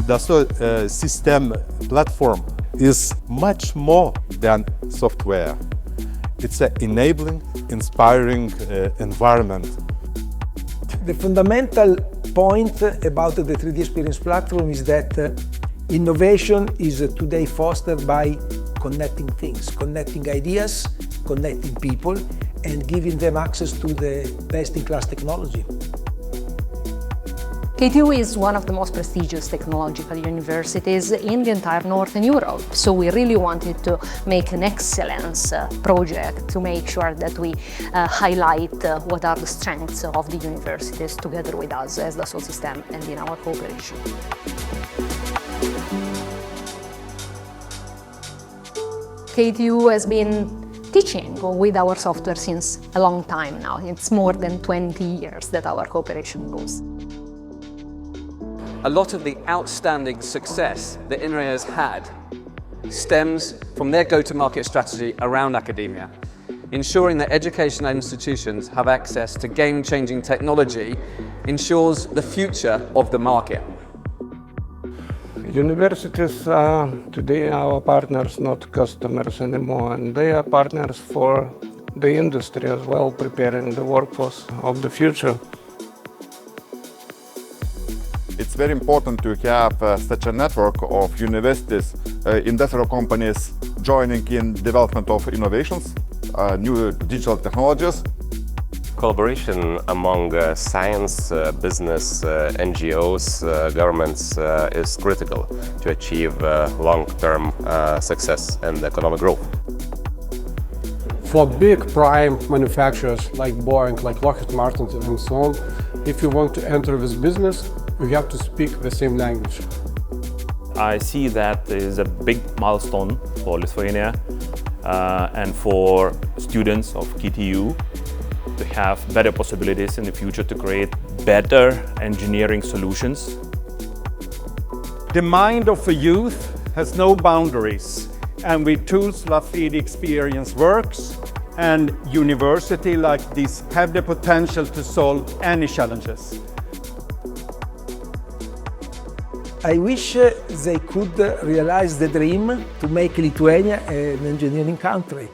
Dassault Systèmes platform is much more than software. It's an enabling, inspiring environment. The fundamental point about the 3DEXPERIENCE platform is that innovation is today fostered by connecting things, connecting ideas, connecting people, and giving them access to the best-in-class technology. KTU is one of the most prestigious technological universities in the entire Northern Europe, so we really wanted to make an excellence project to make sure that we highlight what are the strengths of the universities together with us as Dassault Systèmes and in our cooperation. KTU has been teaching with our software since a long time now. It's more than 20 years that our cooperation goes. A lot of the outstanding success that INRAE has had stems from their go-to-market strategy around academia, ensuring that educational institutions have access to game-changing technology ensures the future of the market. Universities are today our partners, not customers anymore, and they are partners for the industry as well, preparing the workforce of the future. It's very important to have such a network of universities, industrial companies joining in development of innovations, new digital technologies. Collaboration among science, business, NGOs, governments is critical to achieve long-term success and economic growth. For big prime manufacturers like Boeing, like Lockheed Martin and so on, if you want to enter this business, you have to speak the same language. I see that is a big milestone for Lithuania and for students of KTU to have better possibilities in the future to create better engineering solutions. The mind of a youth has no boundaries, and with tools like 3DEXPERIENCE works and university like this have the potential to solve any challenges. I wish they could realize the dream to make Lithuania an engineering country.